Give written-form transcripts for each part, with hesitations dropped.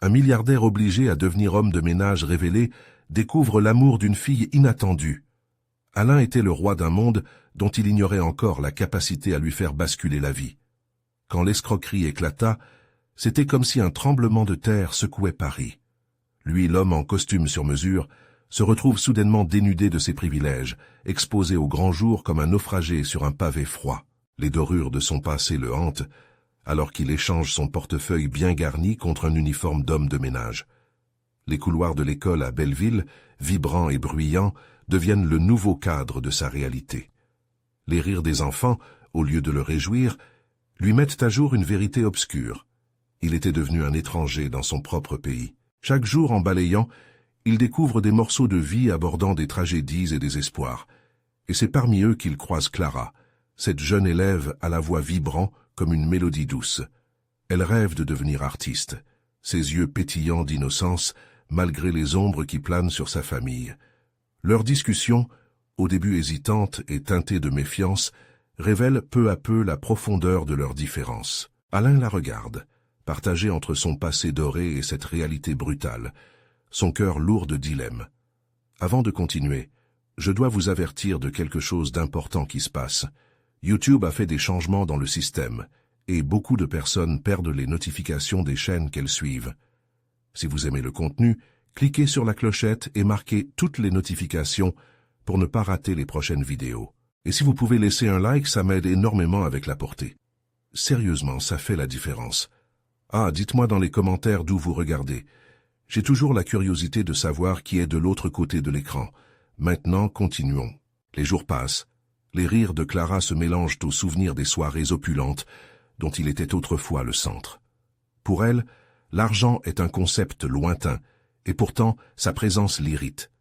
Un milliardaire obligé à devenir homme de ménage révélé découvre l'amour d'une fille inattendue. Alain était le roi d'un monde dont il ignorait encore la capacité à lui faire basculer la vie. Quand l'escroquerie éclata, c'était comme si un tremblement de terre secouait Paris. Lui, l'homme en costume sur mesure, se retrouve soudainement dénudé de ses privilèges, exposé au grand jour comme un naufragé sur un pavé froid. Les dorures de son passé le hantent, alors qu'il échange son portefeuille bien garni contre un uniforme d'homme de ménage. Les couloirs de l'école à Belleville, vibrants et bruyants, deviennent le nouveau cadre de sa réalité. Les rires des enfants, au lieu de le réjouir, lui mettent à jour une vérité obscure. Il était devenu un étranger dans son propre pays. Chaque jour, en balayant, il découvre des morceaux de vie abordant des tragédies et des espoirs. Et c'est parmi eux qu'il croise Clara, cette jeune élève à la voix vibrant comme une mélodie douce. Elle rêve de devenir artiste, ses yeux pétillants d'innocence, malgré les ombres qui planent sur sa famille. Leur discussion, au début hésitante et teintée de méfiance, révèle peu à peu la profondeur de leur différence. Alain la regarde, partagé entre son passé doré et cette réalité brutale, son cœur lourd de dilemmes. Avant de continuer, je dois vous avertir de quelque chose d'important qui se passe. YouTube a fait des changements dans le système, et beaucoup de personnes perdent les notifications des chaînes qu'elles suivent. Si vous aimez le contenu, cliquez sur la clochette et marquez toutes les notifications pour ne pas rater les prochaines vidéos. Et si vous pouvez laisser un like, ça m'aide énormément avec la portée. Sérieusement, ça fait la différence. Ah, dites-moi dans les commentaires d'où vous regardez. J'ai toujours la curiosité de savoir qui est de l'autre côté de l'écran. Maintenant, continuons. Les jours passent. Les rires de Clara se mélangent aux souvenirs des soirées opulentes dont il était autrefois le centre. Pour elle, l'argent est un concept lointain, et pourtant sa présence l'irrite.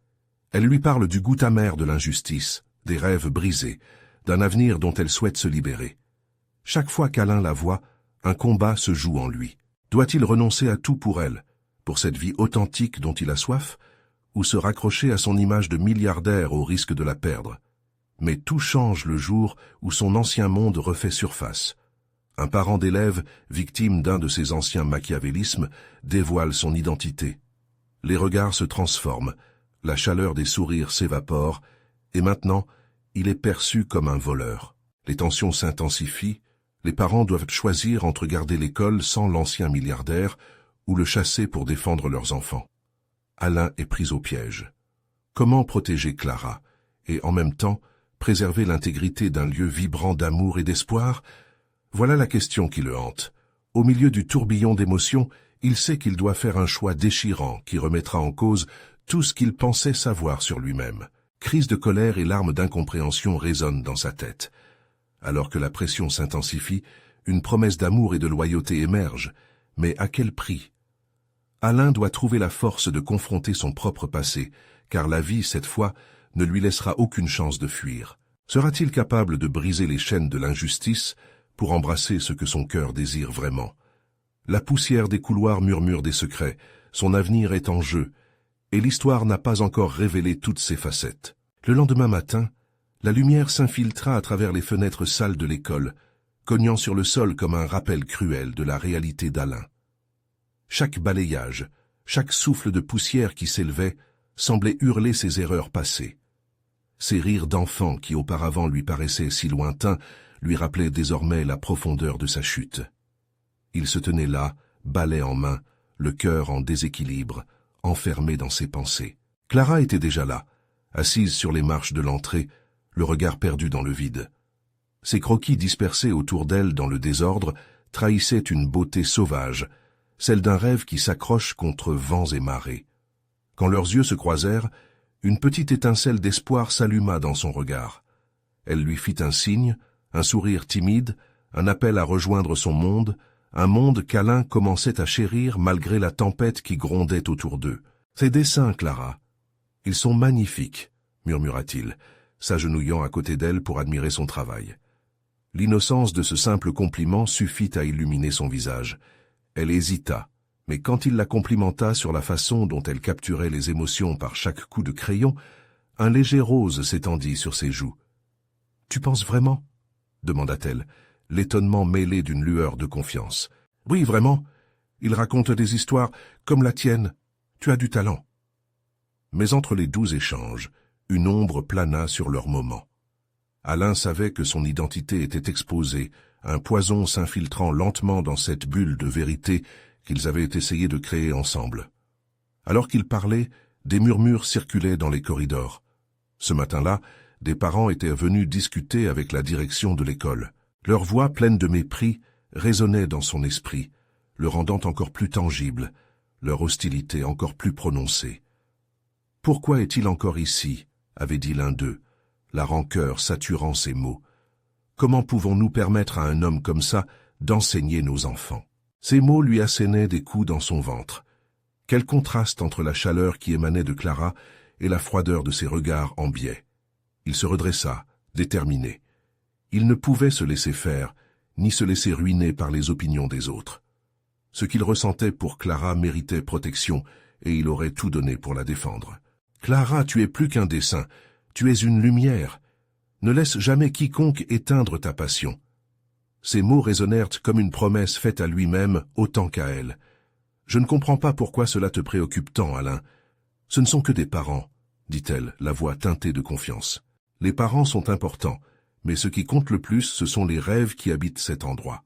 Elle lui parle du goût amer de l'injustice, des rêves brisés, d'un avenir dont elle souhaite se libérer. Chaque fois qu'Alain la voit, un combat se joue en lui. Doit-il renoncer à tout pour elle, pour cette vie authentique dont il a soif, ou se raccrocher à son image de milliardaire au risque de la perdre? Mais tout change le jour où son ancien monde refait surface. Un parent d'élève, victime d'un de ses anciens machiavélismes, dévoile son identité. Les regards se transforment, la chaleur des sourires s'évapore, et maintenant, il est perçu comme un voleur. Les tensions s'intensifient, les parents doivent choisir entre garder l'école sans l'ancien milliardaire ou le chasser pour défendre leurs enfants. Alain est pris au piège. Comment protéger Clara et, en même temps, préserver l'intégrité d'un lieu vibrant d'amour et d'espoir? Voilà la question qui le hante. Au milieu du tourbillon d'émotions, il sait qu'il doit faire un choix déchirant qui remettra en cause tout ce qu'il pensait savoir sur lui-même. Crise de colère et larmes d'incompréhension résonnent dans sa tête. Alors que la pression s'intensifie, une promesse d'amour et de loyauté émerge. Mais à quel prix? Alain doit trouver la force de confronter son propre passé, car la vie, cette fois, ne lui laissera aucune chance de fuir. Sera-t-il capable de briser les chaînes de l'injustice pour embrasser ce que son cœur désire vraiment? La poussière des couloirs murmure des secrets, son avenir est en jeu, et l'histoire n'a pas encore révélé toutes ses facettes. Le lendemain matin, la lumière s'infiltra à travers les fenêtres sales de l'école, cognant sur le sol comme un rappel cruel de la réalité d'Alain. Chaque balayage, chaque souffle de poussière qui s'élevait, semblait hurler ses erreurs passées. Ses rires d'enfant qui auparavant lui paraissaient si lointains lui rappelaient désormais la profondeur de sa chute. Il se tenait là, balai en main, le cœur en déséquilibre, enfermé dans ses pensées. Clara était déjà là, assise sur les marches de l'entrée, le regard perdu dans le vide. Ses croquis dispersés autour d'elle dans le désordre trahissaient une beauté sauvage, celle d'un rêve qui s'accroche contre vents et marées. Quand leurs yeux se croisèrent, une petite étincelle d'espoir s'alluma dans son regard. Elle lui fit un signe, un sourire timide, un appel à rejoindre son monde, un monde qu'Alain commençait à chérir malgré la tempête qui grondait autour d'eux. « Tes dessins, Clara. Ils sont magnifiques, » murmura-t-il, s'agenouillant à côté d'elle pour admirer son travail. L'innocence de ce simple compliment suffit à illuminer son visage. Elle hésita, mais quand il la complimenta sur la façon dont elle capturait les émotions par chaque coup de crayon, un léger rose s'étendit sur ses joues. « Tu penses vraiment ?» demanda-t-elle, l'étonnement mêlé d'une lueur de confiance. « Oui, vraiment. Il raconte des histoires comme la tienne. Tu as du talent. » Mais entre les doux échanges, une ombre plana sur leur moment. Alain savait que son identité était exposée, un poison s'infiltrant lentement dans cette bulle de vérité qu'ils avaient essayé de créer ensemble. Alors qu'ils parlaient, des murmures circulaient dans les corridors. Ce matin-là, des parents étaient venus discuter avec la direction de l'école. Leur voix pleine de mépris résonnait dans son esprit, le rendant encore plus tangible, leur hostilité encore plus prononcée. « Pourquoi est-il encore ici ?» avait dit l'un d'eux, la rancœur saturant ses mots. « Comment pouvons-nous permettre à un homme comme ça d'enseigner nos enfants ?» Ces mots lui assénaient des coups dans son ventre. Quel contraste entre la chaleur qui émanait de Clara et la froideur de ses regards en biais. Il se redressa, déterminé. Il ne pouvait se laisser faire, ni se laisser ruiner par les opinions des autres. Ce qu'il ressentait pour Clara méritait protection, et il aurait tout donné pour la défendre. « Clara, tu es plus qu'un dessin, tu es une lumière. Ne laisse jamais quiconque éteindre ta passion. » Ces mots résonnèrent comme une promesse faite à lui-même autant qu'à elle. « Je ne comprends pas pourquoi cela te préoccupe tant, Alain. Ce ne sont que des parents, » dit-elle, la voix teintée de confiance. « Les parents sont importants, mais ce qui compte le plus, ce sont les rêves qui habitent cet endroit.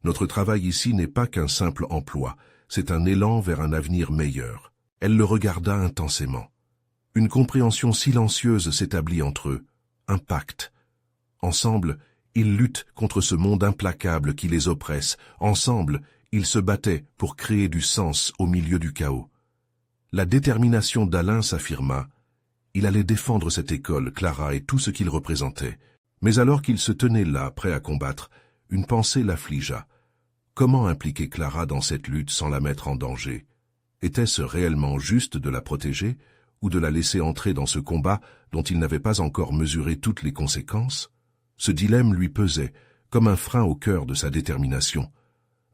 Notre travail ici n'est pas qu'un simple emploi, c'est un élan vers un avenir meilleur. » Elle le regarda intensément. Une compréhension silencieuse s'établit entre eux, un pacte. Ensemble, ils luttent contre ce monde implacable qui les oppresse. Ensemble, ils se battaient pour créer du sens au milieu du chaos. La détermination d'Alain s'affirma. Il allait défendre cette école, Clara et tout ce qu'il représentait. Mais alors qu'il se tenait là, prêt à combattre, une pensée l'affligea. Comment impliquer Clara dans cette lutte sans la mettre en danger? Était-ce réellement juste de la protéger, ou de la laisser entrer dans ce combat dont il n'avait pas encore mesuré toutes les conséquences? Ce dilemme lui pesait, comme un frein au cœur de sa détermination.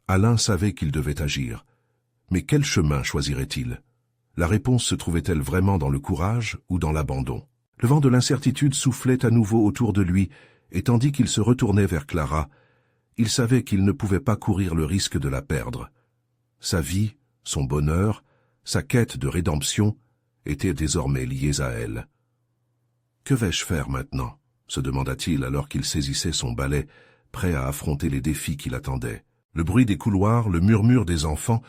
Alain savait qu'il devait agir. Mais quel chemin choisirait-il? La réponse se trouvait-elle vraiment dans le courage ou dans l'abandon? Le vent de l'incertitude soufflait à nouveau autour de lui, et tandis qu'il se retournait vers Clara, il savait qu'il ne pouvait pas courir le risque de la perdre. Sa vie, son bonheur, sa quête de rédemption étaient désormais liés à elle. « Que vais-je faire maintenant ?» se demanda-t-il alors qu'il saisissait son balai, prêt à affronter les défis qui l'attendaient. Le bruit des couloirs, le murmure des enfants,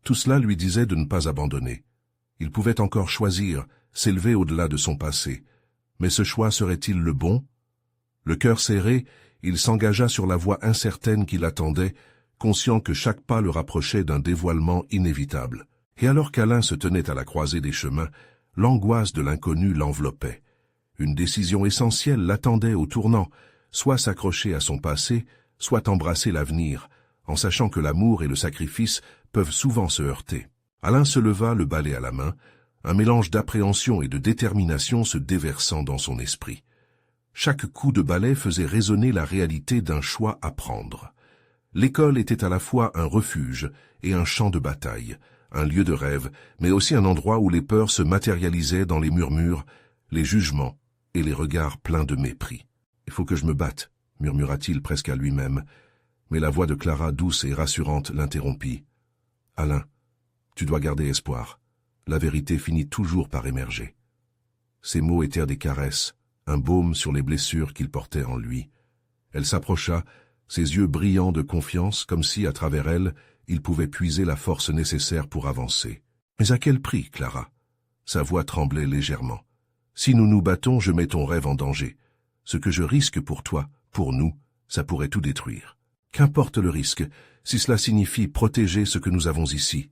tout cela lui disait de ne pas abandonner. Il pouvait encore choisir, s'élever au-delà de son passé. Mais ce choix serait-il le bon? Le cœur serré, il s'engagea sur la voie incertaine qui l'attendait, conscient que chaque pas le rapprochait d'un dévoilement inévitable. Et alors qu'Alain se tenait à la croisée des chemins, l'angoisse de l'inconnu l'enveloppait. Une décision essentielle l'attendait au tournant, soit s'accrocher à son passé, soit embrasser l'avenir, en sachant que l'amour et le sacrifice peuvent souvent se heurter. Alain se leva, le balai à la main, un mélange d'appréhension et de détermination se déversant dans son esprit. Chaque coup de balai faisait résonner la réalité d'un choix à prendre. L'école était à la fois un refuge et un champ de bataille, un lieu de rêve, mais aussi un endroit où les peurs se matérialisaient dans les murmures, les jugements et les regards pleins de mépris. « Il faut que je me batte », murmura-t-il presque à lui-même, mais la voix de Clara, douce et rassurante, l'interrompit. « Alain, tu dois garder espoir. La vérité finit toujours par émerger. » Ces mots étaient des caresses, un baume sur les blessures qu'il portait en lui. Elle s'approcha, ses yeux brillants de confiance, comme si, à travers elle, il pouvait puiser la force nécessaire pour avancer. « Mais à quel prix, Clara ?» Sa voix tremblait légèrement. « Si nous nous battons, je mets ton rêve en danger. Ce que je risque pour toi, pour nous, ça pourrait tout détruire. Qu'importe le risque, si cela signifie protéger ce que nous avons ici. »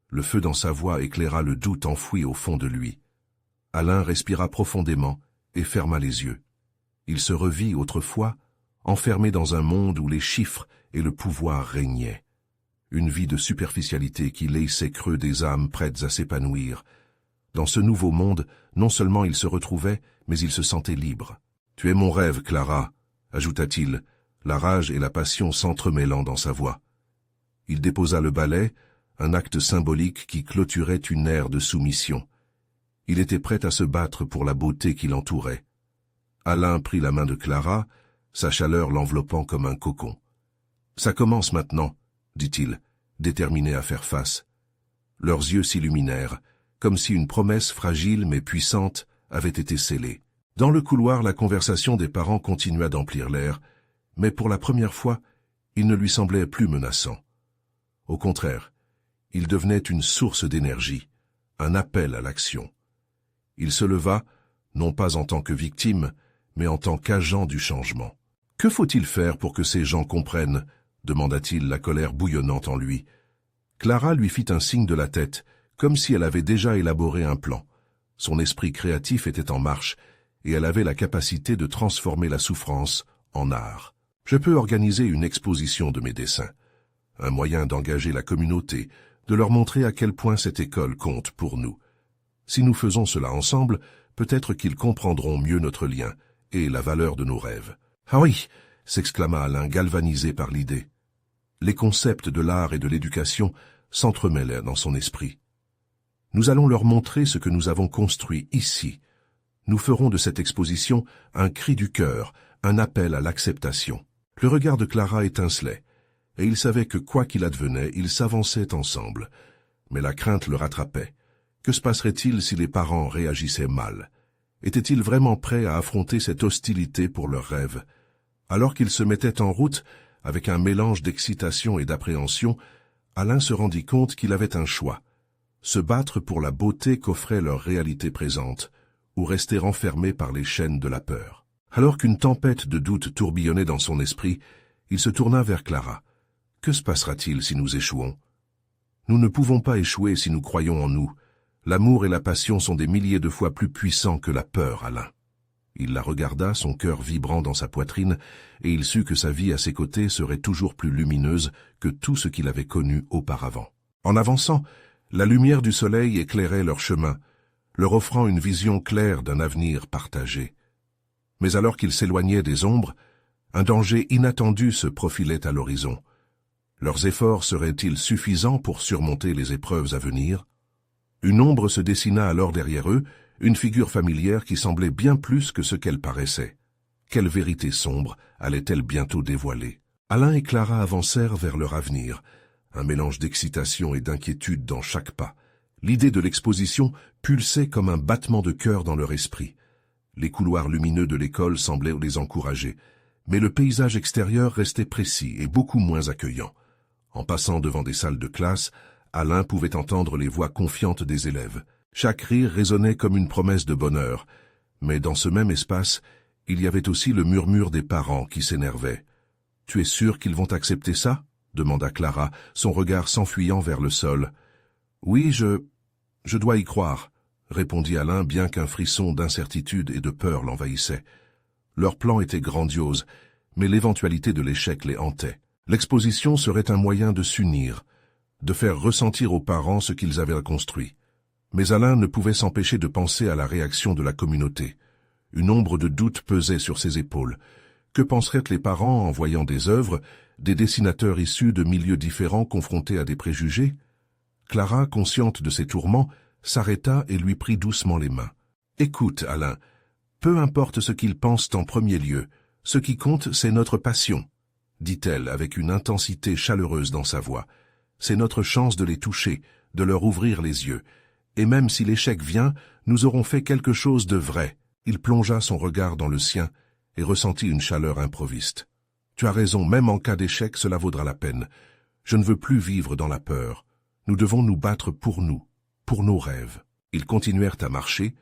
Le feu dans sa voix éclaira le doute enfoui au fond de lui. Alain respira profondément et ferma les yeux. Il se revit autrefois, enfermé dans un monde où les chiffres et le pouvoir régnaient. Une vie de superficialité qui laissait creux des âmes prêtes à s'épanouir. Dans ce nouveau monde, non seulement il se retrouvait, mais il se sentait libre. « Tu es mon rêve, Clara », ajouta-t-il, la rage et la passion s'entremêlant dans sa voix. Il déposa le balai, un acte symbolique qui clôturait une ère de soumission. Il était prêt à se battre pour la beauté qui l'entourait. Alain prit la main de Clara, sa chaleur l'enveloppant comme un cocon. « Ça commence maintenant », dit-il, déterminés à faire face. Leurs yeux s'illuminèrent, comme si une promesse fragile mais puissante avait été scellée. Dans le couloir, la conversation des parents continua d'emplir l'air, mais pour la première fois, il ne lui semblait plus menaçant. Au contraire, il devenait une source d'énergie, un appel à l'action. Il se leva, non pas en tant que victime, mais en tant qu'agent du changement. « Que faut-il faire pour que ces gens comprennent ?» demanda-t-il, la colère bouillonnante en lui. Clara lui fit un signe de la tête, comme si elle avait déjà élaboré un plan. Son esprit créatif était en marche, et elle avait la capacité de transformer la souffrance en art. « Je peux organiser une exposition de mes dessins, un moyen d'engager la communauté, de leur montrer à quel point cette école compte pour nous. Si nous faisons cela ensemble, peut-être qu'ils comprendront mieux notre lien et la valeur de nos rêves. »« Ah oui !» s'exclama Alain, galvanisé par l'idée. Les concepts de l'art et de l'éducation s'entremêlaient dans son esprit. « Nous allons leur montrer ce que nous avons construit ici. Nous ferons de cette exposition un cri du cœur, un appel à l'acceptation. » Le regard de Clara étincelait, et il savait que quoi qu'il advenait, ils s'avançaient ensemble. Mais la crainte le rattrapait. Que se passerait-il si les parents réagissaient mal? Étaient-ils vraiment prêts à affronter cette hostilité pour leurs rêves? Alors qu'ils se mettaient en route, avec un mélange d'excitation et d'appréhension, Alain se rendit compte qu'il avait un choix. Se battre pour la beauté qu'offrait leur réalité présente, ou rester enfermé par les chaînes de la peur. Alors qu'une tempête de doute tourbillonnait dans son esprit, il se tourna vers Clara. « Que se passera-t-il si nous échouons? Nous ne pouvons pas échouer si nous croyons en nous. L'amour et la passion sont des milliers de fois plus puissants que la peur, Alain. » Il la regarda, son cœur vibrant dans sa poitrine, et il sut que sa vie à ses côtés serait toujours plus lumineuse que tout ce qu'il avait connu auparavant. En avançant, la lumière du soleil éclairait leur chemin, leur offrant une vision claire d'un avenir partagé. Mais alors qu'ils s'éloignaient des ombres, un danger inattendu se profilait à l'horizon. Leurs efforts seraient-ils suffisants pour surmonter les épreuves à venir? Une ombre se dessina alors derrière eux, une figure familière qui semblait bien plus que ce qu'elle paraissait. Quelle vérité sombre allait-elle bientôt dévoiler? Alain et Clara avancèrent vers leur avenir, un mélange d'excitation et d'inquiétude dans chaque pas. L'idée de l'exposition pulsait comme un battement de cœur dans leur esprit. Les couloirs lumineux de l'école semblaient les encourager, mais le paysage extérieur restait précis et beaucoup moins accueillant. En passant devant des salles de classe, Alain pouvait entendre les voix confiantes des élèves. Chaque rire résonnait comme une promesse de bonheur, mais dans ce même espace, il y avait aussi le murmure des parents qui s'énervaient. « Tu es sûr qu'ils vont accepter ça ?» demanda Clara, son regard s'enfuyant vers le sol. « Oui, je dois y croire », répondit Alain, bien qu'un frisson d'incertitude et de peur l'envahissait. Leur plan était grandiose, mais l'éventualité de l'échec les hantait. L'exposition serait un moyen de s'unir, de faire ressentir aux parents ce qu'ils avaient construit. Mais Alain ne pouvait s'empêcher de penser à la réaction de la communauté. Une ombre de doute pesait sur ses épaules. Que penseraient les parents en voyant des œuvres, des dessinateurs issus de milieux différents confrontés à des préjugés? Clara, consciente de ses tourments, s'arrêta et lui prit doucement les mains. « Écoute, Alain, peu importe ce qu'ils pensent en premier lieu, ce qui compte, c'est notre passion, » dit-elle avec une intensité chaleureuse dans sa voix. « C'est notre chance de les toucher, de leur ouvrir les yeux. Et même si l'échec vient, nous aurons fait quelque chose de vrai. » Il plongea son regard dans le sien et ressentit une chaleur improviste. « Tu as raison, même en cas d'échec, cela vaudra la peine. Je ne veux plus vivre dans la peur. Nous devons nous battre pour nous, pour nos rêves. » Ils continuèrent à marcher,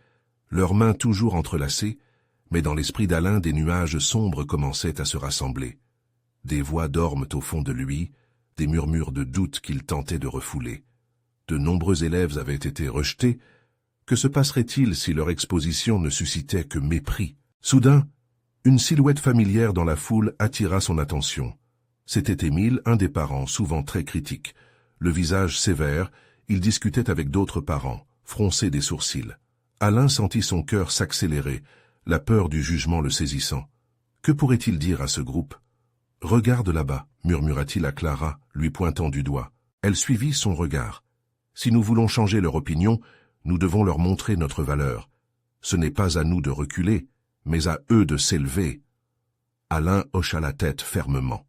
leurs mains toujours entrelacées, mais dans l'esprit d'Alain, des nuages sombres commençaient à se rassembler. Des voix dorment au fond de lui, des murmures de doute qu'il tentait de refouler. De nombreux élèves avaient été rejetés. Que se passerait-il si leur exposition ne suscitait que mépris? Soudain, une silhouette familière dans la foule attira son attention. C'était Émile, un des parents, souvent très critique. Le visage sévère, il discutait avec d'autres parents, fronçait des sourcils. Alain sentit son cœur s'accélérer, la peur du jugement le saisissant. Que pourrait-il dire à ce groupe? « Regarde là-bas » murmura-t-il à Clara, lui pointant du doigt. Elle suivit son regard. Si nous voulons changer leur opinion, nous devons leur montrer notre valeur. Ce n'est pas à nous de reculer, mais à eux de s'élever. Alain hocha la tête fermement.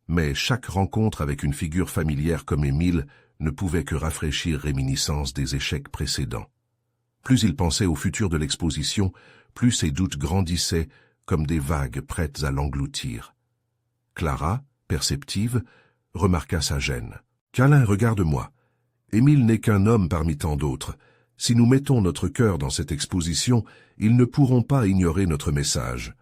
Mais chaque rencontre avec une figure familière comme Émile ne pouvait que rafraîchir réminiscence des échecs précédents. Plus il pensait au futur de l'exposition, plus ses doutes grandissaient comme des vagues prêtes à l'engloutir. Clara, perceptive, remarqua sa gêne. « Câlin, regarde-moi. Émile n'est qu'un homme parmi tant d'autres. Si nous mettons notre cœur dans cette exposition, ils ne pourront pas ignorer notre message. »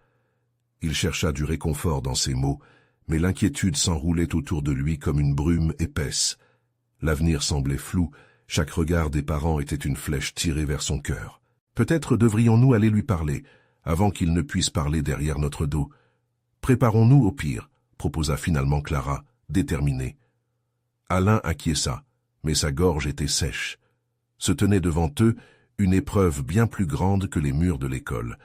Il chercha du réconfort dans ces mots, mais l'inquiétude s'enroulait autour de lui comme une brume épaisse. L'avenir semblait flou, chaque regard des parents était une flèche tirée vers son cœur. Peut-être devrions-nous aller lui parler, avant qu'il ne puisse parler derrière notre dos. Préparons-nous au pire, proposa finalement Clara, déterminée. Alain acquiesça, mais sa gorge était sèche. Se tenait devant eux une épreuve bien plus grande que les murs de l'école,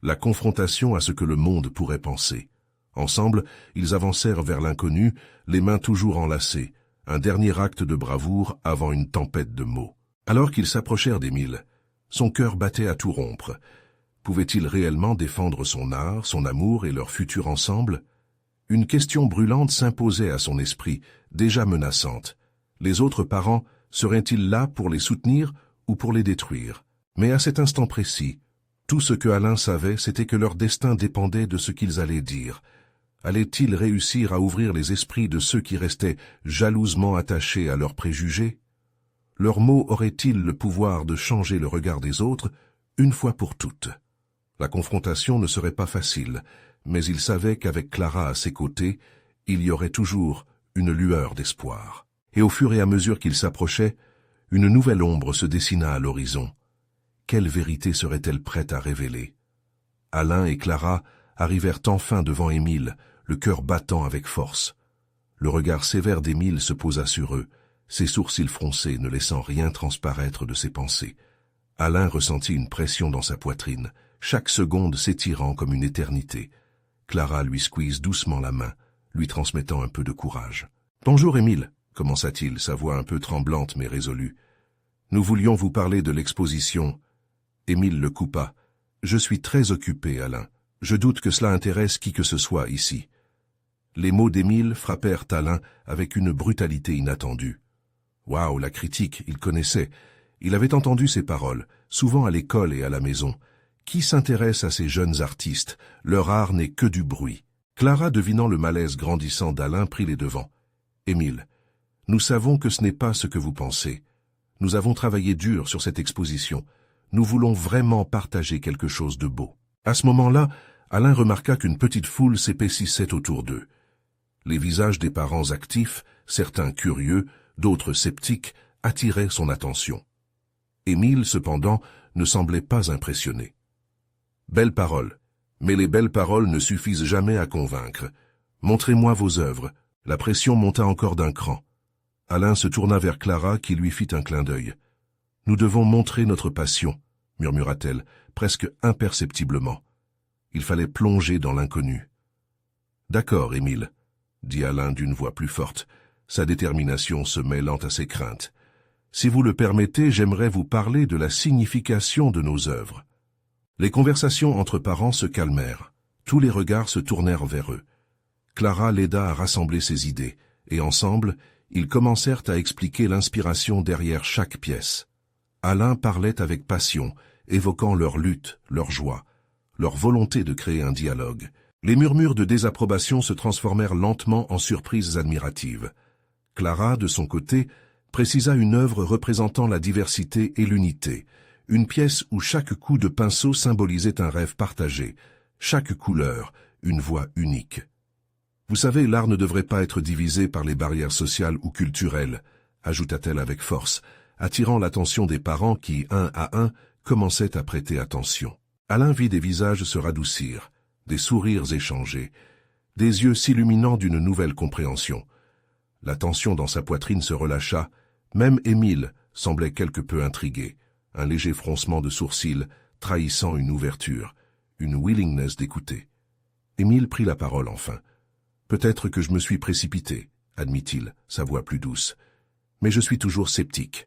la confrontation à ce que le monde pourrait penser. Ensemble, ils avancèrent vers l'inconnu, les mains toujours enlacées, un dernier acte de bravoure avant une tempête de mots. Alors qu'ils s'approchèrent d'Émile, son cœur battait à tout rompre. Pouvait-il réellement défendre son art, son amour et leur futur ensemble? Une question brûlante s'imposait à son esprit, déjà menaçante. Les autres parents seraient-ils là pour les soutenir ou pour les détruire? Mais à cet instant précis, tout ce que Alain savait, c'était que leur destin dépendait de ce qu'ils allaient dire. Allaient-ils réussir à ouvrir les esprits de ceux qui restaient jalousement attachés à leurs préjugés? Leurs mots auraient-ils le pouvoir de changer le regard des autres, une fois pour toutes? La confrontation ne serait pas facile, mais il savait qu'avec Clara à ses côtés, il y aurait toujours une lueur d'espoir. Et au fur et à mesure qu'il s'approchait, une nouvelle ombre se dessina à l'horizon. Quelle vérité serait-elle prête à révéler? Alain et Clara arrivèrent enfin devant Émile, le cœur battant avec force. Le regard sévère d'Émile se posa sur eux, ses sourcils froncés ne laissant rien transparaître de ses pensées. Alain ressentit une pression dans sa poitrine, chaque seconde s'étirant comme une éternité. Clara lui squeeze doucement la main, lui transmettant un peu de courage. « Bonjour Émile » commença-t-il, sa voix un peu tremblante mais résolue. « Nous voulions vous parler de l'exposition. » Émile le coupa. « Je suis très occupé, Alain. Je doute que cela intéresse qui que ce soit ici. » Les mots d'Émile frappèrent Alain avec une brutalité inattendue. Waouh, la critique, il connaissait. Il avait entendu ces paroles, souvent à l'école et à la maison. Qui s'intéresse à ces jeunes artistes? Leur art n'est que du bruit. Clara, devinant le malaise grandissant d'Alain, prit les devants. « Émile, nous savons que ce n'est pas ce que vous pensez. Nous avons travaillé dur sur cette exposition. Nous voulons vraiment partager quelque chose de beau. » À ce moment-là, Alain remarqua qu'une petite foule s'épaississait autour d'eux. Les visages des parents actifs, certains curieux, d'autres sceptiques, attiraient son attention. Émile, cependant, ne semblait pas impressionné. Belles paroles, mais les belles paroles ne suffisent jamais à convaincre. Montrez-moi vos œuvres. La pression monta encore d'un cran. Alain se tourna vers Clara qui lui fit un clin d'œil. Nous devons montrer notre passion, murmura-t-elle, presque imperceptiblement. Il fallait plonger dans l'inconnu. D'accord, Émile, dit Alain d'une voix plus forte, sa détermination se mêlant à ses craintes. Si vous le permettez, j'aimerais vous parler de la signification de nos œuvres. Les conversations entre parents se calmèrent. Tous les regards se tournèrent vers eux. Clara l'aida à rassembler ses idées, et ensemble, ils commencèrent à expliquer l'inspiration derrière chaque pièce. Alain parlait avec passion, évoquant leur lutte, leur joie, leur volonté de créer un dialogue. Les murmures de désapprobation se transformèrent lentement en surprises admiratives. Clara, de son côté, précisa une œuvre représentant la diversité et l'unité, une pièce où chaque coup de pinceau symbolisait un rêve partagé, chaque couleur, une voix unique. Vous savez, l'art ne devrait pas être divisé par les barrières sociales ou culturelles, ajouta-t-elle avec force, attirant l'attention des parents qui, un à un, commençaient à prêter attention. Alain vit des visages se radoucir, des sourires échangés, des yeux s'illuminant d'une nouvelle compréhension. La tension dans sa poitrine se relâcha, même Émile semblait quelque peu intrigué, un léger froncement de sourcils trahissant une ouverture, une willingness d'écouter. Émile prit la parole enfin. « Peut-être que je me suis précipité, admit-il, sa voix plus douce. Mais je suis toujours sceptique.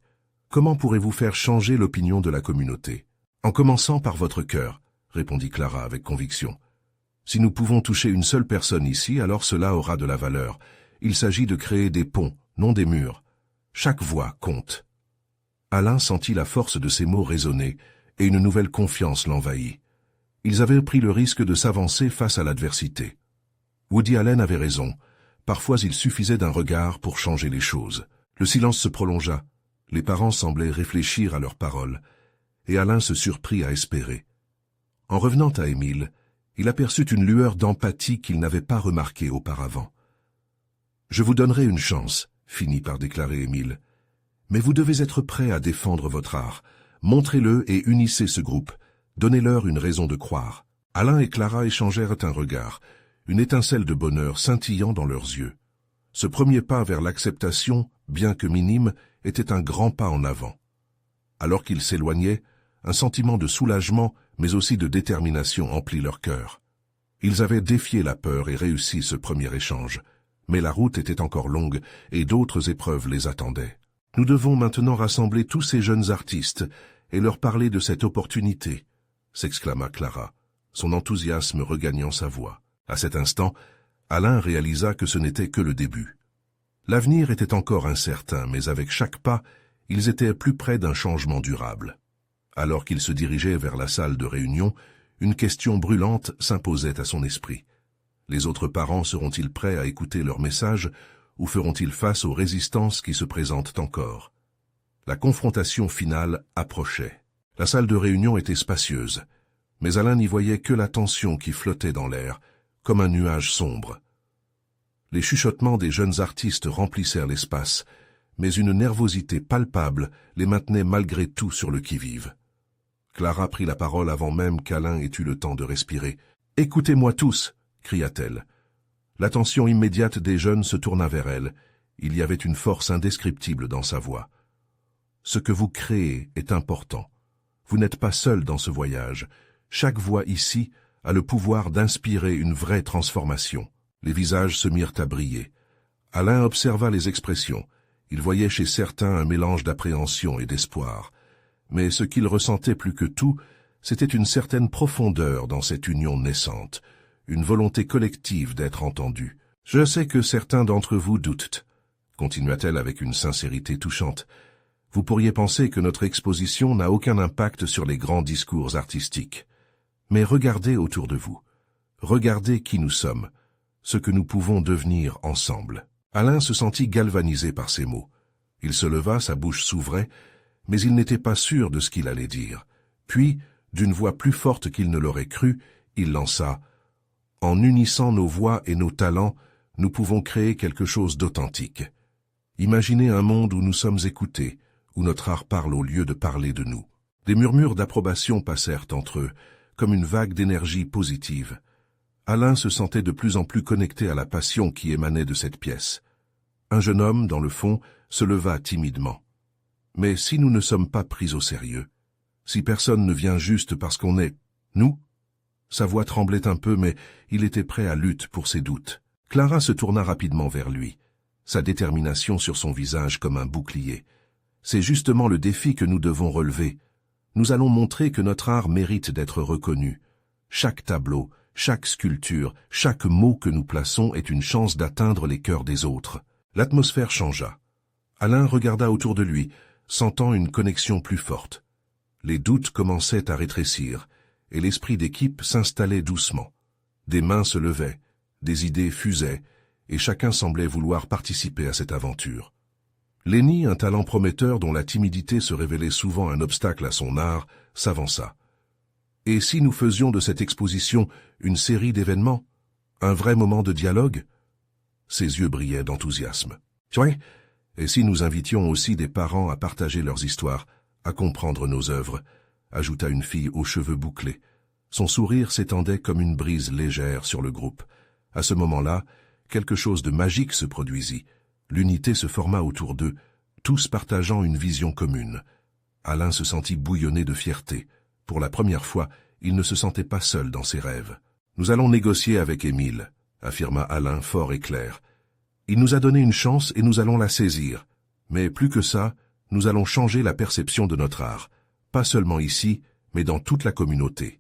Comment pourrez-vous faire changer l'opinion de la communauté? En commençant par votre cœur, répondit Clara avec conviction. Si nous pouvons toucher une seule personne ici, alors cela aura de la valeur. Il s'agit de créer des ponts, non des murs. Chaque voix compte. Alain sentit la force de ces mots résonner, et une nouvelle confiance l'envahit. Ils avaient pris le risque de s'avancer face à l'adversité. Woody Allen avait raison. Parfois il suffisait d'un regard pour changer les choses. Le silence se prolongea. Les parents semblaient réfléchir à leurs paroles, et Alain se surprit à espérer. En revenant à Émile, il aperçut une lueur d'empathie qu'il n'avait pas remarquée auparavant. « Je vous donnerai une chance », finit par déclarer Émile. « Mais vous devez être prêt à défendre votre art. Montrez-le et unissez ce groupe. Donnez-leur une raison de croire. » Alain et Clara échangèrent un regard, une étincelle de bonheur scintillant dans leurs yeux. Ce premier pas vers l'acceptation, bien que minime, était un grand pas en avant. Alors qu'ils s'éloignaient, un sentiment de soulagement, mais aussi de détermination emplit leur cœur. Ils avaient défié la peur et réussi ce premier échange. Mais la route était encore longue et d'autres épreuves les attendaient. « Nous devons maintenant rassembler tous ces jeunes artistes et leur parler de cette opportunité », s'exclama Clara, son enthousiasme regagnant sa voix. À cet instant, Alain réalisa que ce n'était que le début. L'avenir était encore incertain, mais avec chaque pas, ils étaient plus près d'un changement durable. Alors qu'ils se dirigeaient vers la salle de réunion, une question brûlante s'imposait à son esprit. Les autres parents seront-ils prêts à écouter leur message ou feront-ils face aux résistances qui se présentent encore? La confrontation finale approchait. La salle de réunion était spacieuse, mais Alain n'y voyait que la tension qui flottait dans l'air, comme un nuage sombre. Les chuchotements des jeunes artistes remplissèrent l'espace, mais une nervosité palpable les maintenait malgré tout sur le qui-vive. Clara prit la parole avant même qu'Alain ait eu le temps de respirer. « Écoutez-moi tous !» cria-t-elle. L'attention immédiate des jeunes se tourna vers elle. Il y avait une force indescriptible dans sa voix. « Ce que vous créez est important. Vous n'êtes pas seul dans ce voyage. Chaque voix ici a le pouvoir d'inspirer une vraie transformation. » Les visages se mirent à briller. Alain observa les expressions. Il voyait chez certains un mélange d'appréhension et d'espoir. Mais ce qu'il ressentait plus que tout, c'était une certaine profondeur dans cette union naissante, une volonté collective d'être entendue. « Je sais que certains d'entre vous doutent, » continua-t-elle avec une sincérité touchante. « Vous pourriez penser que notre exposition n'a aucun impact sur les grands discours artistiques. Mais regardez autour de vous. Regardez qui nous sommes, ce que nous pouvons devenir ensemble. » Alain se sentit galvanisé par ces mots. Il se leva, sa bouche s'ouvrait, mais il n'était pas sûr de ce qu'il allait dire. Puis, d'une voix plus forte qu'il ne l'aurait cru, il lança « En unissant nos voix et nos talents, nous pouvons créer quelque chose d'authentique. Imaginez un monde où nous sommes écoutés, où notre art parle au lieu de parler de nous. » Des murmures d'approbation passèrent entre eux, comme une vague d'énergie positive. Alain se sentait de plus en plus connecté à la passion qui émanait de cette pièce. Un jeune homme, dans le fond, se leva timidement. « Mais si nous ne sommes pas pris au sérieux, si personne ne vient juste parce qu'on est, nous ?» Sa voix tremblait un peu, mais il était prêt à lutte pour ses doutes. Clara se tourna rapidement vers lui, sa détermination sur son visage comme un bouclier. « C'est justement le défi que nous devons relever. Nous allons montrer que notre art mérite d'être reconnu. Chaque tableau, chaque sculpture, chaque mot que nous plaçons est une chance d'atteindre les cœurs des autres. » L'atmosphère changea. Alain regarda autour de lui, sentant une connexion plus forte. Les doutes commençaient à rétrécir, et l'esprit d'équipe s'installait doucement. Des mains se levaient, des idées fusaient, et chacun semblait vouloir participer à cette aventure. Lenny, un talent prometteur dont la timidité se révélait souvent un obstacle à son art, s'avança. « Et si nous faisions de cette exposition une série d'événements, un vrai moment de dialogue ?» Ses yeux brillaient d'enthousiasme. « Oui, et si nous invitions aussi des parents à partager leurs histoires, à comprendre nos œuvres ?» ajouta une fille aux cheveux bouclés. Son sourire s'étendait comme une brise légère sur le groupe. À ce moment-là, quelque chose de magique se produisit. L'unité se forma autour d'eux, tous partageant une vision commune. Alain se sentit bouillonner de fierté. Pour la première fois, il ne se sentait pas seul dans ses rêves. « Nous allons négocier avec Émile », affirma Alain fort et clair. « Il nous a donné une chance et nous allons la saisir. Mais plus que ça, nous allons changer la perception de notre art, pas seulement ici, mais dans toute la communauté. »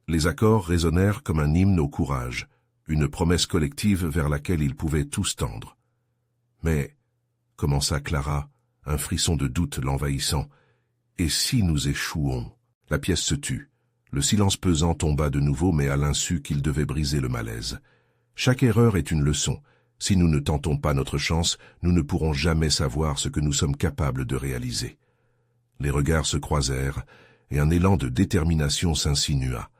Les accords résonnèrent comme un hymne au courage, une promesse collective vers laquelle ils pouvaient tous tendre. Mais, commença Clara, un frisson de doute l'envahissant, et si nous échouons? La pièce se tut. Le silence pesant tomba de nouveau, mais Alain sut qu'il devait briser le malaise. Chaque erreur est une leçon. Si nous ne tentons pas notre chance, nous ne pourrons jamais savoir ce que nous sommes capables de réaliser. Les regards se croisèrent, et un élan de détermination s'insinua.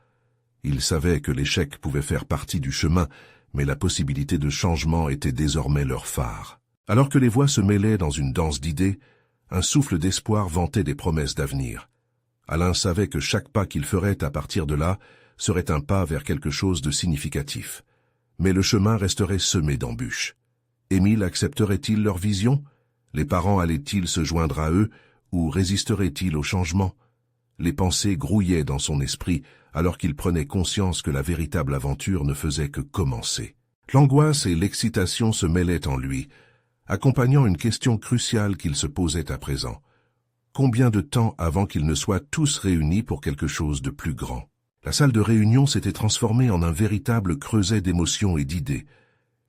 Ils savaient que l'échec pouvait faire partie du chemin, mais la possibilité de changement était désormais leur phare. Alors que les voix se mêlaient dans une danse d'idées, un souffle d'espoir vantait des promesses d'avenir. Alain savait que chaque pas qu'il ferait à partir de là serait un pas vers quelque chose de significatif. Mais le chemin resterait semé d'embûches. Émile accepterait-il leur vision? Les parents allaient-ils se joindre à eux, ou résisteraient-ils au changement? Les pensées grouillaient dans son esprit, alors qu'il prenait conscience que la véritable aventure ne faisait que commencer. L'angoisse et l'excitation se mêlaient en lui, accompagnant une question cruciale qu'il se posait à présent. Combien de temps avant qu'ils ne soient tous réunis pour quelque chose de plus grand? La salle de réunion s'était transformée en un véritable creuset d'émotions et d'idées.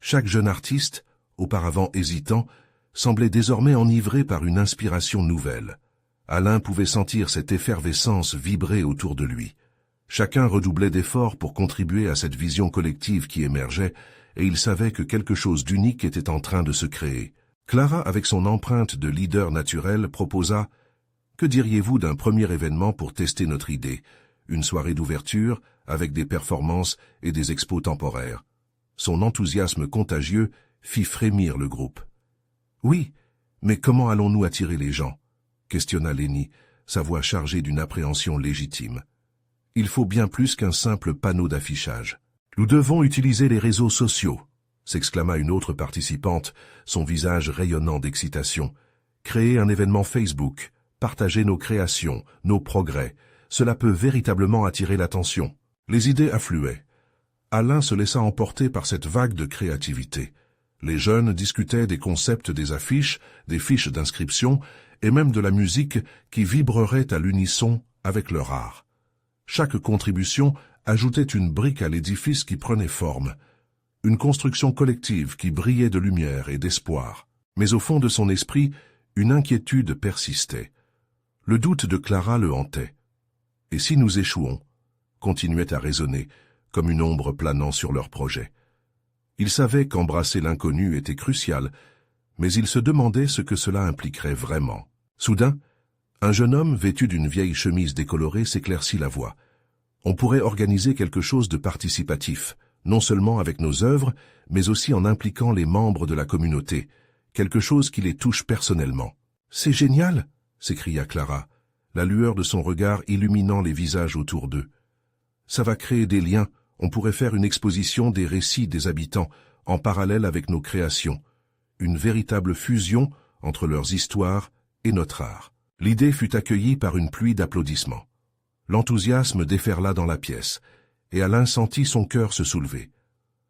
Chaque jeune artiste, auparavant hésitant, semblait désormais enivré par une inspiration nouvelle. Alain pouvait sentir cette effervescence vibrer autour de lui. Chacun redoublait d'efforts pour contribuer à cette vision collective qui émergeait, et il savait que quelque chose d'unique était en train de se créer. Clara, avec son empreinte de leader naturel, proposa « Que diriez-vous d'un premier événement pour tester notre idée ? Une soirée d'ouverture, avec des performances et des expos temporaires. » Son enthousiasme contagieux fit frémir le groupe. « Oui, mais comment allons-nous attirer les gens ?» questionna Lenny, sa voix chargée d'une appréhension légitime. « Il faut bien plus qu'un simple panneau d'affichage. Nous devons utiliser les réseaux sociaux, » s'exclama une autre participante, son visage rayonnant d'excitation. « Créer un événement Facebook, partager nos créations, nos progrès, cela peut véritablement attirer l'attention. » Les idées affluaient. Alain se laissa emporter par cette vague de créativité. Les jeunes discutaient des concepts des affiches, des fiches d'inscription et même de la musique qui vibrerait à l'unisson avec leur art. Chaque contribution ajoutait une brique à l'édifice qui prenait forme, une construction collective qui brillait de lumière et d'espoir. Mais au fond de son esprit, une inquiétude persistait. Le doute de Clara le hantait. « Et si nous échouons ?» continuait à résonner, comme une ombre planant sur leur projet. Il savait qu'embrasser l'inconnu était crucial, mais il se demandait ce que cela impliquerait vraiment. Soudain, un jeune homme vêtu d'une vieille chemise décolorée s'éclaircit la voix. On pourrait organiser quelque chose de participatif, non seulement avec nos œuvres, mais aussi en impliquant les membres de la communauté, quelque chose qui les touche personnellement. « C'est génial !» s'écria Clara, la lueur de son regard illuminant les visages autour d'eux. « Ça va créer des liens, on pourrait faire une exposition des récits des habitants, en parallèle avec nos créations, une véritable fusion entre leurs histoires et notre art. » L'idée fut accueillie par une pluie d'applaudissements. L'enthousiasme déferla dans la pièce, et Alain sentit son cœur se soulever.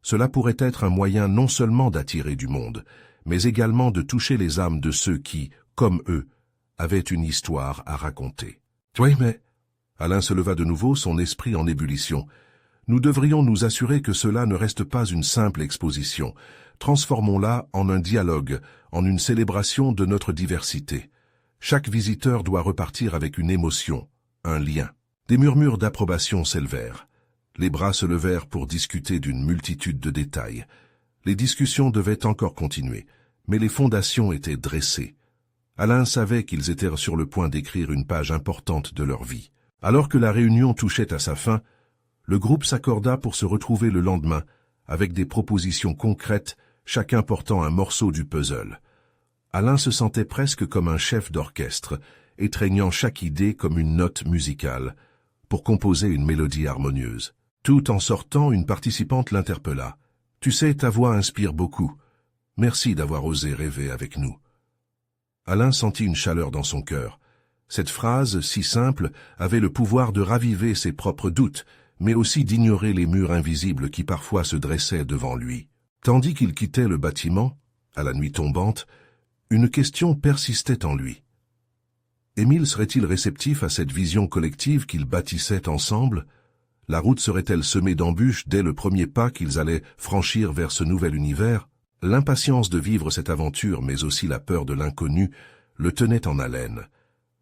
Cela pourrait être un moyen non seulement d'attirer du monde, mais également de toucher les âmes de ceux qui, comme eux, avaient une histoire à raconter. « Oui, mais... » Alain se leva de nouveau, son esprit en ébullition. « Nous devrions nous assurer que cela ne reste pas une simple exposition. Transformons-la en un dialogue, en une célébration de notre diversité. Chaque visiteur doit repartir avec une émotion, un lien. » Des murmures d'approbation s'élevèrent. Les bras se levèrent pour discuter d'une multitude de détails. Les discussions devaient encore continuer, mais les fondations étaient dressées. Alain savait qu'ils étaient sur le point d'écrire une page importante de leur vie. Alors que la réunion touchait à sa fin, le groupe s'accorda pour se retrouver le lendemain, avec des propositions concrètes, chacun portant un morceau du puzzle. Alain se sentait presque comme un chef d'orchestre, étreignant chaque idée comme une note musicale, pour composer une mélodie harmonieuse. Tout en sortant, une participante l'interpella. « Tu sais, ta voix inspire beaucoup. Merci d'avoir osé rêver avec nous. » Alain sentit une chaleur dans son cœur. Cette phrase, si simple, avait le pouvoir de raviver ses propres doutes, mais aussi d'ignorer les murs invisibles qui parfois se dressaient devant lui. Tandis qu'il quittait le bâtiment, à la nuit tombante, une question persistait en lui. Émile serait-il réceptif à cette vision collective qu'ils bâtissaient ensemble? La route serait-elle semée d'embûches dès le premier pas qu'ils allaient franchir vers ce nouvel univers? L'impatience de vivre cette aventure, mais aussi la peur de l'inconnu, le tenaient en haleine.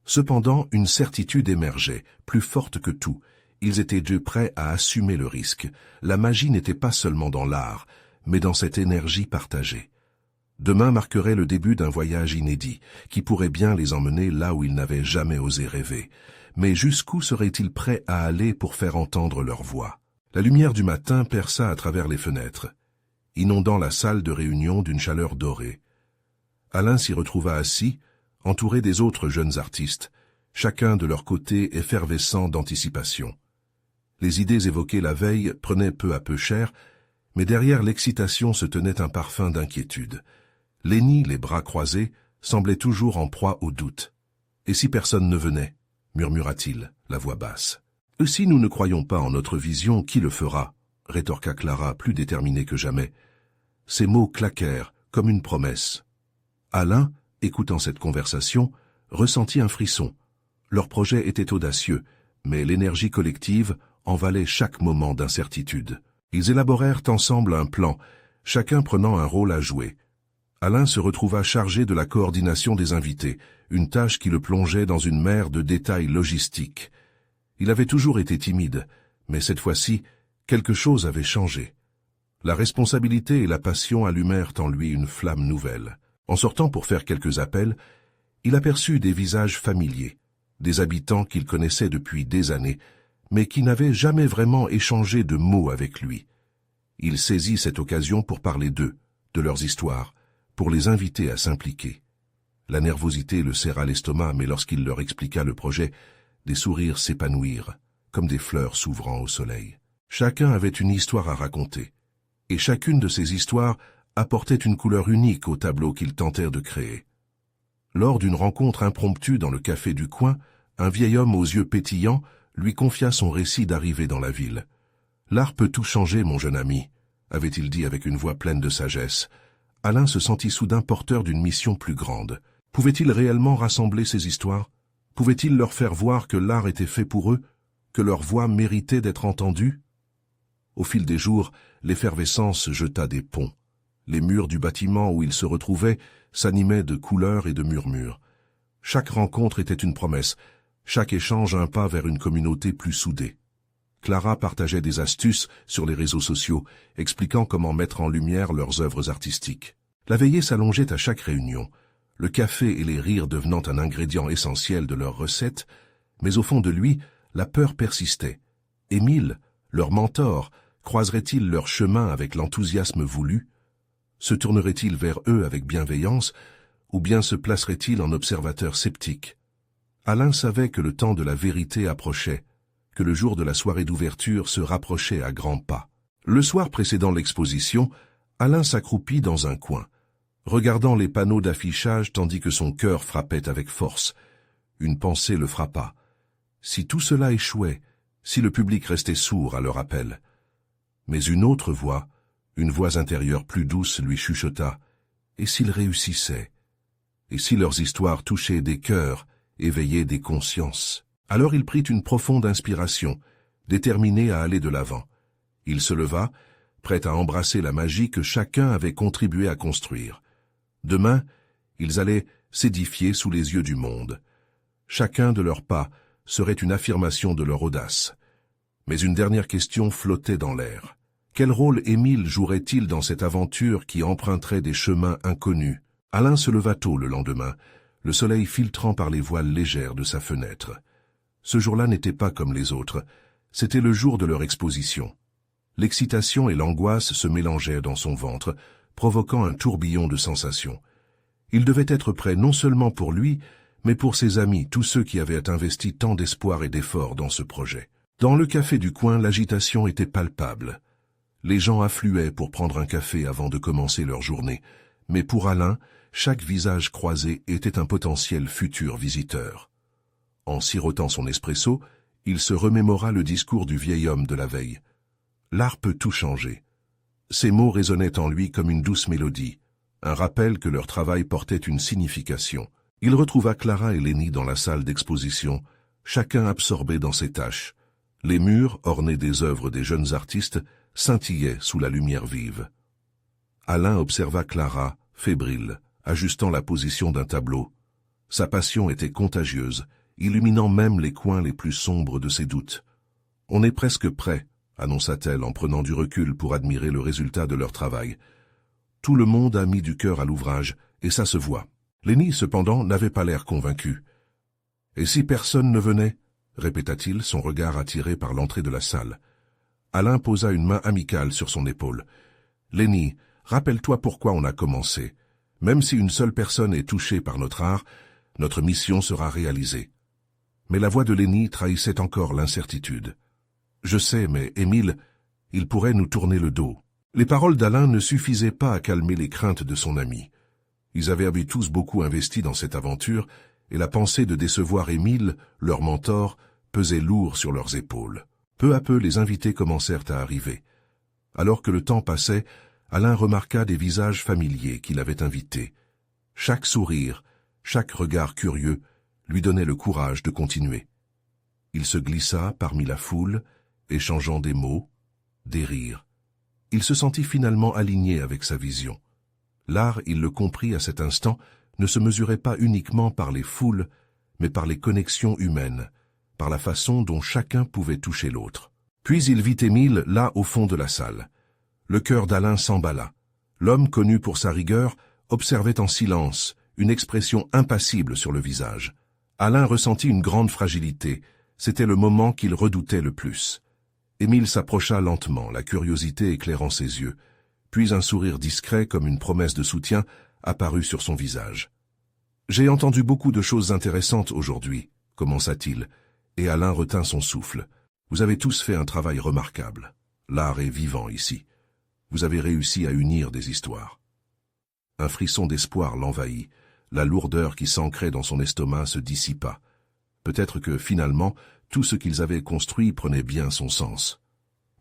Cependant, une certitude émergeait, plus forte que tout. Ils étaient deux prêts à assumer le risque. La magie n'était pas seulement dans l'art, mais dans cette énergie partagée. Demain marquerait le début d'un voyage inédit, qui pourrait bien les emmener là où ils n'avaient jamais osé rêver. Mais jusqu'où seraient-ils prêts à aller pour faire entendre leur voix? La lumière du matin perça à travers les fenêtres, inondant la salle de réunion d'une chaleur dorée. Alain s'y retrouva assis, entouré des autres jeunes artistes, chacun de leur côté effervescent d'anticipation. Les idées évoquées la veille prenaient peu à peu chair, mais derrière l'excitation se tenait un parfum d'inquiétude. Lenny, les bras croisés, semblait toujours en proie au doute. « Et si personne ne venait ?» murmura-t-il, la voix basse. « Et si nous ne croyons pas en notre vision, qui le fera ?» rétorqua Clara, plus déterminée que jamais. Ces mots claquèrent, comme une promesse. Alain, écoutant cette conversation, ressentit un frisson. Leur projet était audacieux, mais l'énergie collective en valait chaque moment d'incertitude. Ils élaborèrent ensemble un plan, chacun prenant un rôle à jouer. Alain se retrouva chargé de la coordination des invités, une tâche qui le plongeait dans une mer de détails logistiques. Il avait toujours été timide, mais cette fois-ci, quelque chose avait changé. La responsabilité et la passion allumèrent en lui une flamme nouvelle. En sortant pour faire quelques appels, il aperçut des visages familiers, des habitants qu'il connaissait depuis des années, mais qui n'avaient jamais vraiment échangé de mots avec lui. Il saisit cette occasion pour parler d'eux, de leurs histoires, pour les inviter à s'impliquer. La nervosité le serra l'estomac, mais lorsqu'il leur expliqua le projet, des sourires s'épanouirent, comme des fleurs s'ouvrant au soleil. Chacun avait une histoire à raconter, et chacune de ces histoires apportait une couleur unique au tableau qu'ils tentèrent de créer. Lors d'une rencontre impromptue dans le café du coin, un vieil homme aux yeux pétillants lui confia son récit d'arrivée dans la ville. « L'art peut tout changer, mon jeune ami », avait-il dit avec une voix pleine de sagesse. Alain se sentit soudain porteur d'une mission plus grande. Pouvait-il réellement rassembler ces histoires? Pouvait-il leur faire voir que l'art était fait pour eux, que leur voix méritait d'être entendue? Au fil des jours, l'effervescence jeta des ponts. Les murs du bâtiment où ils se retrouvaient s'animaient de couleurs et de murmures. Chaque rencontre était une promesse, chaque échange un pas vers une communauté plus soudée. Clara partageait des astuces sur les réseaux sociaux, expliquant comment mettre en lumière leurs œuvres artistiques. La veillée s'allongeait à chaque réunion, le café et les rires devenant un ingrédient essentiel de leur recette, mais au fond de lui, la peur persistait. Émile, leur mentor, croiserait-il leur chemin avec l'enthousiasme voulu? Se tournerait-il vers eux avec bienveillance, ou bien se placerait-il en observateur sceptique? Alain savait que le temps de la vérité approchait, que le jour de la soirée d'ouverture se rapprochait à grands pas. Le soir précédant l'exposition, Alain s'accroupit dans un coin, regardant les panneaux d'affichage tandis que son cœur frappait avec force. Une pensée le frappa. Si tout cela échouait, si le public restait sourd à leur appel. Mais une autre voix, une voix intérieure plus douce lui chuchota. Et s'ils réussissaient? Et si leurs histoires touchaient des cœurs, éveillaient des consciences? Alors il prit une profonde inspiration, déterminé à aller de l'avant. Il se leva, prêt à embrasser la magie que chacun avait contribué à construire. Demain, ils allaient s'édifier sous les yeux du monde. Chacun de leurs pas serait une affirmation de leur audace. Mais une dernière question flottait dans l'air. Quel rôle Émile jouerait-il dans cette aventure qui emprunterait des chemins inconnus? Alain se leva tôt le lendemain, le soleil filtrant par les voiles légères de sa fenêtre. Ce jour-là n'était pas comme les autres, c'était le jour de leur exposition. L'excitation et l'angoisse se mélangeaient dans son ventre, provoquant un tourbillon de sensations. Il devait être prêt non seulement pour lui, mais pour ses amis, tous ceux qui avaient investi tant d'espoir et d'efforts dans ce projet. Dans le café du coin, l'agitation était palpable. Les gens affluaient pour prendre un café avant de commencer leur journée, mais pour Alain, chaque visage croisé était un potentiel futur visiteur. En sirotant son espresso, il se remémora le discours du vieil homme de la veille. L'art peut tout changer. Ces mots résonnaient en lui comme une douce mélodie, un rappel que leur travail portait une signification. Il retrouva Clara et Lenny dans la salle d'exposition, chacun absorbé dans ses tâches. Les murs, ornés des œuvres des jeunes artistes, scintillaient sous la lumière vive. Alain observa Clara, fébrile, ajustant la position d'un tableau. Sa passion était contagieuse, illuminant même les coins les plus sombres de ses doutes. « On est presque prêt », annonça-t-elle en prenant du recul pour admirer le résultat de leur travail. Tout le monde a mis du cœur à l'ouvrage, et ça se voit. Lenny, cependant, n'avait pas l'air convaincu. « Et si personne ne venait ?» répéta-t-il, son regard attiré par l'entrée de la salle. Alain posa une main amicale sur son épaule. « Lenny, rappelle-toi pourquoi on a commencé. Même si une seule personne est touchée par notre art, notre mission sera réalisée. » Mais la voix de Lenny trahissait encore l'incertitude. « Je sais, mais Émile, il pourrait nous tourner le dos. » Les paroles d'Alain ne suffisaient pas à calmer les craintes de son ami. Ils avaient tous beaucoup investi dans cette aventure, et la pensée de décevoir Émile, leur mentor, pesait lourd sur leurs épaules. Peu à peu, les invités commencèrent à arriver. Alors que le temps passait, Alain remarqua des visages familiers qui l'avaient invité. Chaque sourire, chaque regard curieux, lui donnait le courage de continuer. Il se glissa parmi la foule, échangeant des mots, des rires. Il se sentit finalement aligné avec sa vision. L'art, il le comprit à cet instant, ne se mesurait pas uniquement par les foules, mais par les connexions humaines, par la façon dont chacun pouvait toucher l'autre. Puis il vit Émile là au fond de la salle. Le cœur d'Alain s'emballa. L'homme connu pour sa rigueur observait en silence, une expression impassible sur le visage. Alain ressentit une grande fragilité. C'était le moment qu'il redoutait le plus. Émile s'approcha lentement, la curiosité éclairant ses yeux. Puis un sourire discret, comme une promesse de soutien, apparut sur son visage. « J'ai entendu beaucoup de choses intéressantes aujourd'hui », commença-t-il, et Alain retint son souffle. « Vous avez tous fait un travail remarquable. L'art est vivant ici. Vous avez réussi à unir des histoires. » Un frisson d'espoir l'envahit. La lourdeur qui s'ancrait dans son estomac se dissipa. Peut-être que, finalement, tout ce qu'ils avaient construit prenait bien son sens.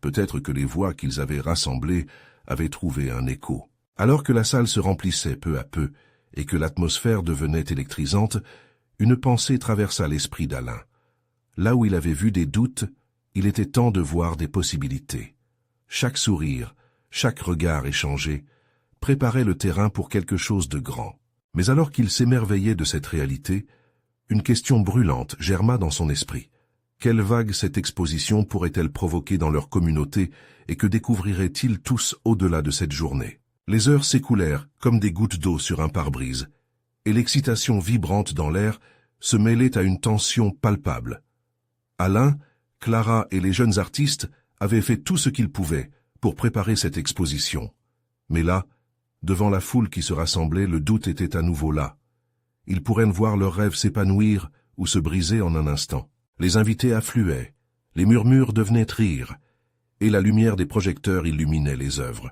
Peut-être que les voix qu'ils avaient rassemblées avaient trouvé un écho. Alors que la salle se remplissait peu à peu et que l'atmosphère devenait électrisante, une pensée traversa l'esprit d'Alain. Là où il avait vu des doutes, il était temps de voir des possibilités. Chaque sourire, chaque regard échangé, préparait le terrain pour quelque chose de grand. Mais alors qu'il s'émerveillait de cette réalité, une question brûlante germa dans son esprit. Quelle vague cette exposition pourrait-elle provoquer dans leur communauté et que découvriraient-ils tous au-delà de cette journée? Les heures s'écoulèrent comme des gouttes d'eau sur un pare-brise, et l'excitation vibrante dans l'air se mêlait à une tension palpable. Alain, Clara et les jeunes artistes avaient fait tout ce qu'ils pouvaient pour préparer cette exposition. Mais là, devant la foule qui se rassemblait, le doute était à nouveau là. Ils pourraient voir leurs rêves s'épanouir ou se briser en un instant. Les invités affluaient, les murmures devenaient rires, et la lumière des projecteurs illuminait les œuvres.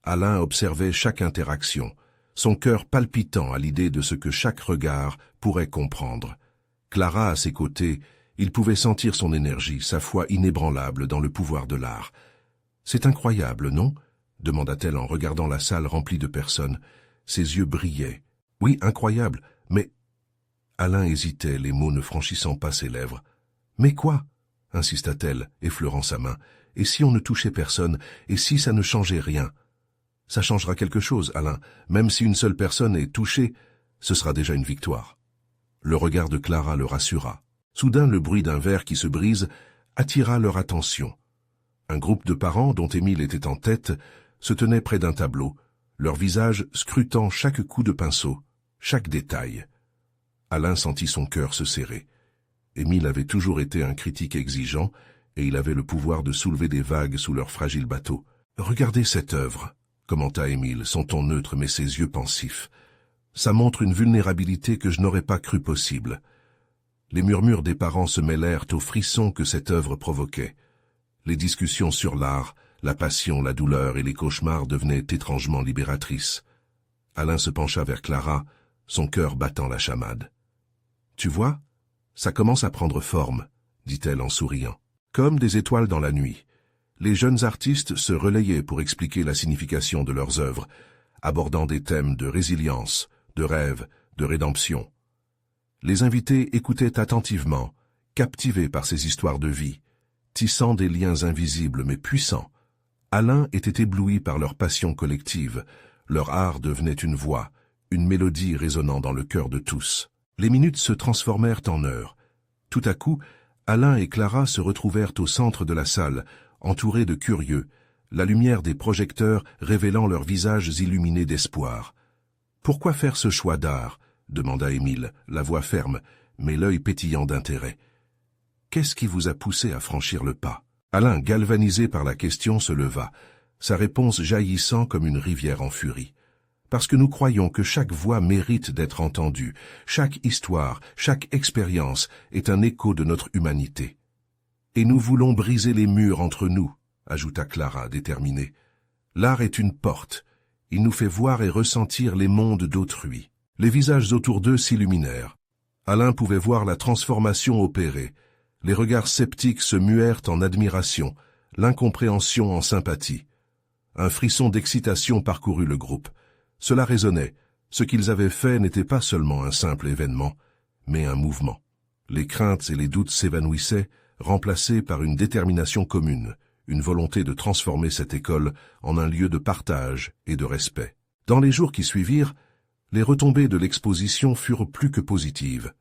Alain observait chaque interaction, son cœur palpitant à l'idée de ce que chaque regard pourrait comprendre. Clara à ses côtés, il pouvait sentir son énergie, sa foi inébranlable dans le pouvoir de l'art. « C'est incroyable, non ?» demanda-t-elle en regardant la salle remplie de personnes. Ses yeux brillaient. « Oui, incroyable, mais... » Alain hésitait, les mots ne franchissant pas ses lèvres. « Mais quoi ?» insista-t-elle, effleurant sa main. « Et si on ne touchait personne? Et si ça ne changeait rien ?»« Ça changera quelque chose, Alain. Même si une seule personne est touchée, ce sera déjà une victoire. » Le regard de Clara le rassura. Soudain, le bruit d'un verre qui se brise attira leur attention. Un groupe de parents, dont Émile était en tête, se tenait près d'un tableau, leur visage scrutant chaque coup de pinceau, chaque détail. Alain sentit son cœur se serrer. Émile avait toujours été un critique exigeant, et il avait le pouvoir de soulever des vagues sous leur fragile bateau. « Regardez cette œuvre », commenta Émile, son ton neutre mais ses yeux pensifs. « Ça montre une vulnérabilité que je n'aurais pas cru possible. » Les murmures des parents se mêlèrent aux frissons que cette œuvre provoquait. Les discussions sur l'art, la passion, la douleur et les cauchemars devenaient étrangement libératrices. Alain se pencha vers Clara, son cœur battant la chamade. « Tu vois, ça commence à prendre forme, » dit-elle en souriant. Comme des étoiles dans la nuit, les jeunes artistes se relayaient pour expliquer la signification de leurs œuvres, abordant des thèmes de résilience, de rêve, de rédemption. Les invités écoutaient attentivement, captivés par ces histoires de vie, tissant des liens invisibles mais puissants. Alain était ébloui par leur passion collective. Leur art devenait une voix, une mélodie résonnant dans le cœur de tous. Les minutes se transformèrent en heures. Tout à coup, Alain et Clara se retrouvèrent au centre de la salle, entourés de curieux, la lumière des projecteurs révélant leurs visages illuminés d'espoir. « Pourquoi faire ce choix d'art ?» demanda Émile, la voix ferme, mais l'œil pétillant d'intérêt. « Qu'est-ce qui vous a poussé à franchir le pas ?» Alain, galvanisé par la question, se leva, sa réponse jaillissant comme une rivière en furie. « Parce que nous croyons que chaque voix mérite d'être entendue, chaque histoire, chaque expérience est un écho de notre humanité. Et nous voulons briser les murs entre nous, » ajouta Clara, déterminée. « L'art est une porte. Il nous fait voir et ressentir les mondes d'autrui. » Les visages autour d'eux s'illuminèrent. Alain pouvait voir la transformation opérer. Les regards sceptiques se muèrent en admiration, l'incompréhension en sympathie. Un frisson d'excitation parcourut le groupe. Cela résonnait. Ce qu'ils avaient fait n'était pas seulement un simple événement, mais un mouvement. Les craintes et les doutes s'évanouissaient, remplacés par une détermination commune, une volonté de transformer cette école en un lieu de partage et de respect. Dans les jours qui suivirent, les retombées de l'exposition furent plus que positives.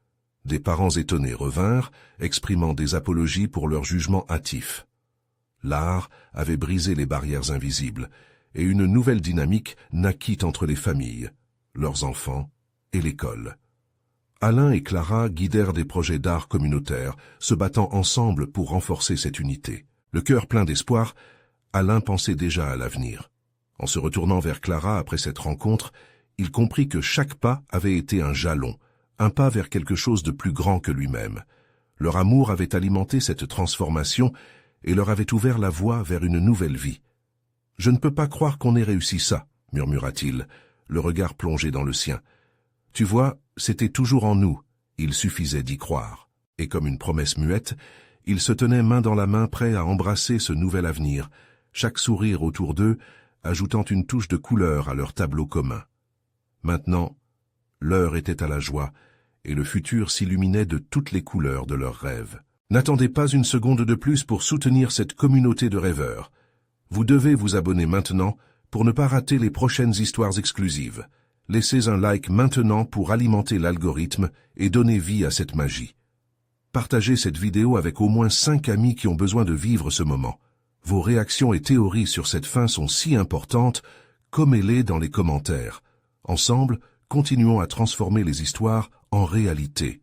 Des parents étonnés revinrent, exprimant des apologies pour leur jugement hâtif. L'art avait brisé les barrières invisibles, et une nouvelle dynamique naquit entre les familles, leurs enfants et l'école. Alain et Clara guidèrent des projets d'art communautaires, se battant ensemble pour renforcer cette unité. Le cœur plein d'espoir, Alain pensait déjà à l'avenir. En se retournant vers Clara après cette rencontre, il comprit que chaque pas avait été un jalon, un pas vers quelque chose de plus grand que lui-même. Leur amour avait alimenté cette transformation et leur avait ouvert la voie vers une nouvelle vie. « Je ne peux pas croire qu'on ait réussi ça, » murmura-t-il, le regard plongé dans le sien. « Tu vois, c'était toujours en nous, il suffisait d'y croire. » Et comme une promesse muette, ils se tenaient main dans la main prêts à embrasser ce nouvel avenir, chaque sourire autour d'eux ajoutant une touche de couleur à leur tableau commun. Maintenant, l'heure était à la joie, et le futur s'illuminait de toutes les couleurs de leurs rêves. N'attendez pas une seconde de plus pour soutenir cette communauté de rêveurs. Vous devez vous abonner maintenant pour ne pas rater les prochaines histoires exclusives. Laissez un like maintenant pour alimenter l'algorithme et donner vie à cette magie. Partagez cette vidéo avec au moins 5 amis qui ont besoin de vivre ce moment. Vos réactions et théories sur cette fin sont si importantes, commentez-les dans les commentaires. Ensemble, continuons à transformer les histoires en réalité.